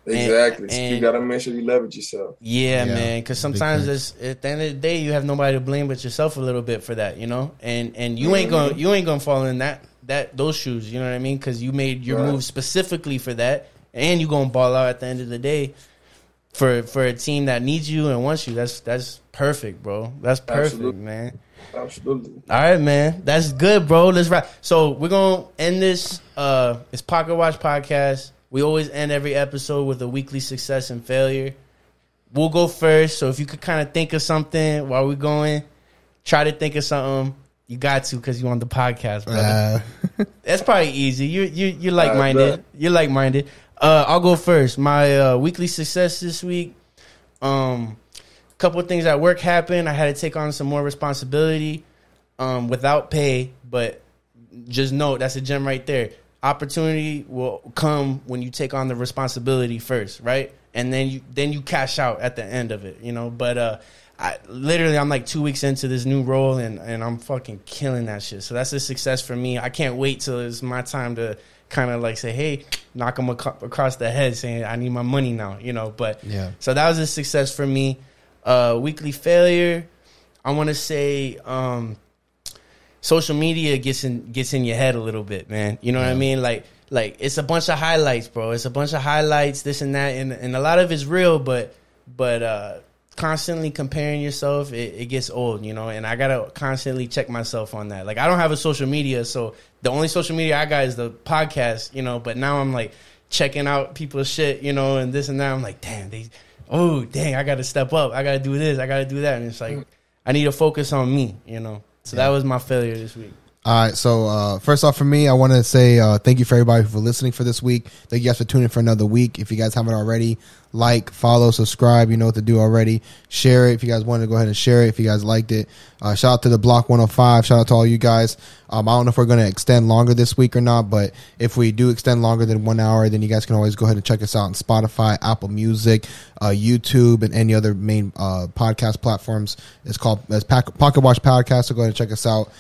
Exactly. And you got to make sure you leverage yourself. Yeah, man. Because sometimes at the end of the day, you have nobody to blame but yourself a little bit for that, you know. And you ain't gonna fall in those shoes, you know what I mean? Because you made your move specifically for that, and you gonna ball out at the end of the day for a team that needs you and wants you. That's perfect, bro. That's perfect, man. Absolutely. All right, man. That's good, bro. Let's wrap. So we're gonna end this. It's Pocket Watch Podcast. We always end every episode with a weekly success and failure. We'll go first. So if you could kind of think of something while we're going, try to think of something. You got to because you on the podcast, brother. That's probably easy. You're like minded. You're like minded. I'll go first. My weekly success this week. Couple of things at work happened. I had to take on some more responsibility without pay, but just know that's a gem right there. Opportunity will come when you take on the responsibility first, right? And then you cash out at the end of it, you know. But I'm like 2 weeks into this new role, and I'm fucking killing that shit. So that's a success for me. I can't wait till it's my time to kind of like say, hey, knock them across the head saying I need my money now, you know. But yeah, so that was a success for me. Weekly failure, I want to say social media gets in your head a little bit, man. You know what I mean? Like it's a bunch of highlights, bro. It's a bunch of highlights, this and that, and a lot of it's real, but constantly comparing yourself, it gets old, you know. And I gotta constantly check myself on that. Like, I don't have a social media, so the only social media I got is the podcast, you know. But now I'm like checking out people's shit, you know, and this and that. I'm like, damn, I gotta step up. I gotta do this. I gotta do that. And it's like, I need to focus on me, you know. So that was my failure this week. All right, so first off, for me, I want to say thank you for everybody for listening for this week. Thank you guys for tuning in for another week. If you guys haven't already, like, follow, subscribe. You know what to do already. Share it if you guys want to go ahead and share it if you guys liked it. Shout out to the Block 105. Shout out to all you guys. I don't know if we're going to extend longer this week or not, but if we do extend longer than 1 hour, then you guys can always go ahead and check us out on Spotify, Apple Music, YouTube, and any other main podcast platforms. It's called Pocket Watch Podcast, so go ahead and check us out.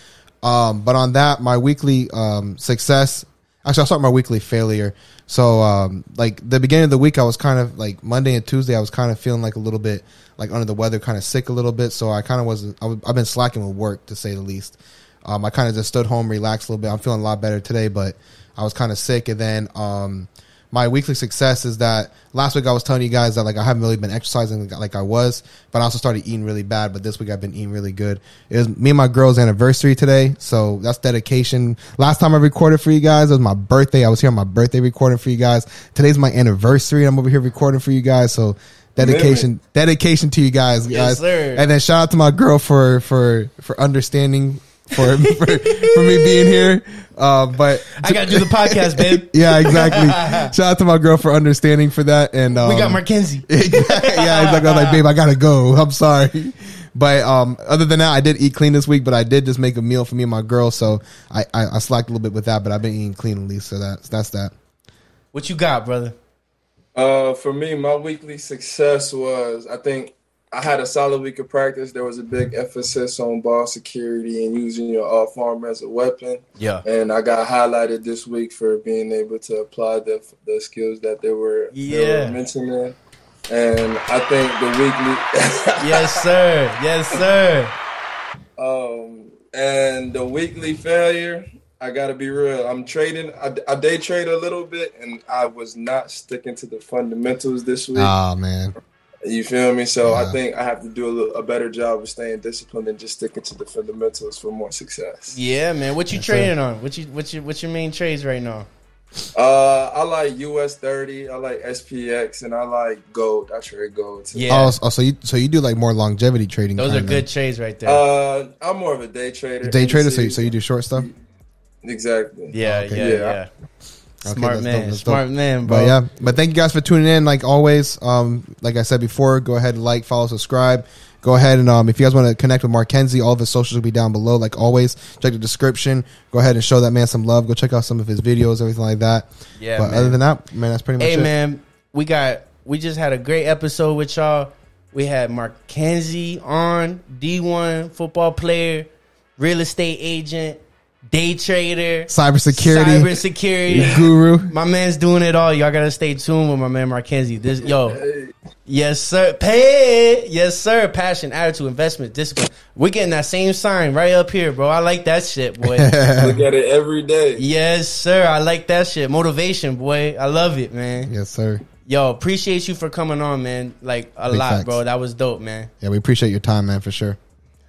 But on that, my weekly success, actually I'll start my weekly failure. So like the beginning of the week, I was kind of like Monday and Tuesday, I was kind of feeling like a little bit like under the weather, kind of sick a little bit. So I kind of I've been slacking with work, to say the least. I kind of just stood home, relaxed a little bit. I'm feeling a lot better today, but I was kind of sick. And then my weekly success is that last week I was telling you guys that like I haven't really been exercising like I was, but I also started eating really bad. But this week I've been eating really good. It was me and my girl's anniversary today, so that's dedication. Last time I recorded for you guys, it was my birthday. I was here on my birthday recording for you guys. Today's my anniversary. I'm over here recording for you guys, so dedication to you guys. Yes, sir. And then shout out to my girl for understanding. For me being here, but I gotta do the podcast, babe. Yeah, exactly. Shout out to my girl for understanding for that, and we got Markenzy. Yeah, exactly. I was like, babe, I gotta go. I'm sorry, but other than that, I did eat clean this week. But I did just make a meal for me and my girl, so I slacked a little bit with that. But I've been eating clean at least, so that's that. What you got, brother? For me, my weekly success was, I think I had a solid week of practice. There was a big emphasis on ball security and using your off arm as a weapon. Yeah. And I got highlighted this week for being able to apply the skills that they were mentioning. And I think the weekly Yes, sir. Yes, sir. And the weekly failure, I gotta be real. I'm trading. I day trade a little bit, and I was not sticking to the fundamentals this week. Oh man. You feel me? So I think I have to do a better job of staying disciplined and just sticking to the fundamentals for more success. Yeah, man. What you trading on? What's your main trades right now? I like US 30. I like SPX, and I like gold. I trade gold too. Yeah. Oh, so you do like more longevity trading? Those are good trades right there. I'm more of a day trader. Day trader. So you do short stuff? Exactly. Yeah. Yeah. Smart man, bro. But thank you guys for tuning in. Like always, like I said before, go ahead and like, follow, subscribe. Go ahead and if you guys want to connect with Markenzy, all of his socials will be down below. Like always, check the description. Go ahead and show that man some love. Go check out some of his videos, everything like that. Yeah. But other than that, man, that's pretty much it. Hey, man, we just had a great episode with y'all. We had Markenzy on, D1 football player, real estate agent, day trader, cybersecurity guru. My man's doing it all. Y'all gotta stay tuned with my man Markenzy. Yes sir, yes sir. Passion, attitude, investment, discipline. We're getting that same sign right up here, bro. I like that shit, boy. Look at it every day. Yes sir, I like that shit. Motivation, boy. I love it, man. Yes sir. Yo, appreciate you for coming on, man. Like a lot, facts. Bro. That was dope, man. Yeah, we appreciate your time, man, for sure.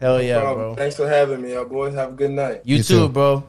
Hell yeah, bro. Thanks for having me, y'all boys. Have a good night. You too, bro.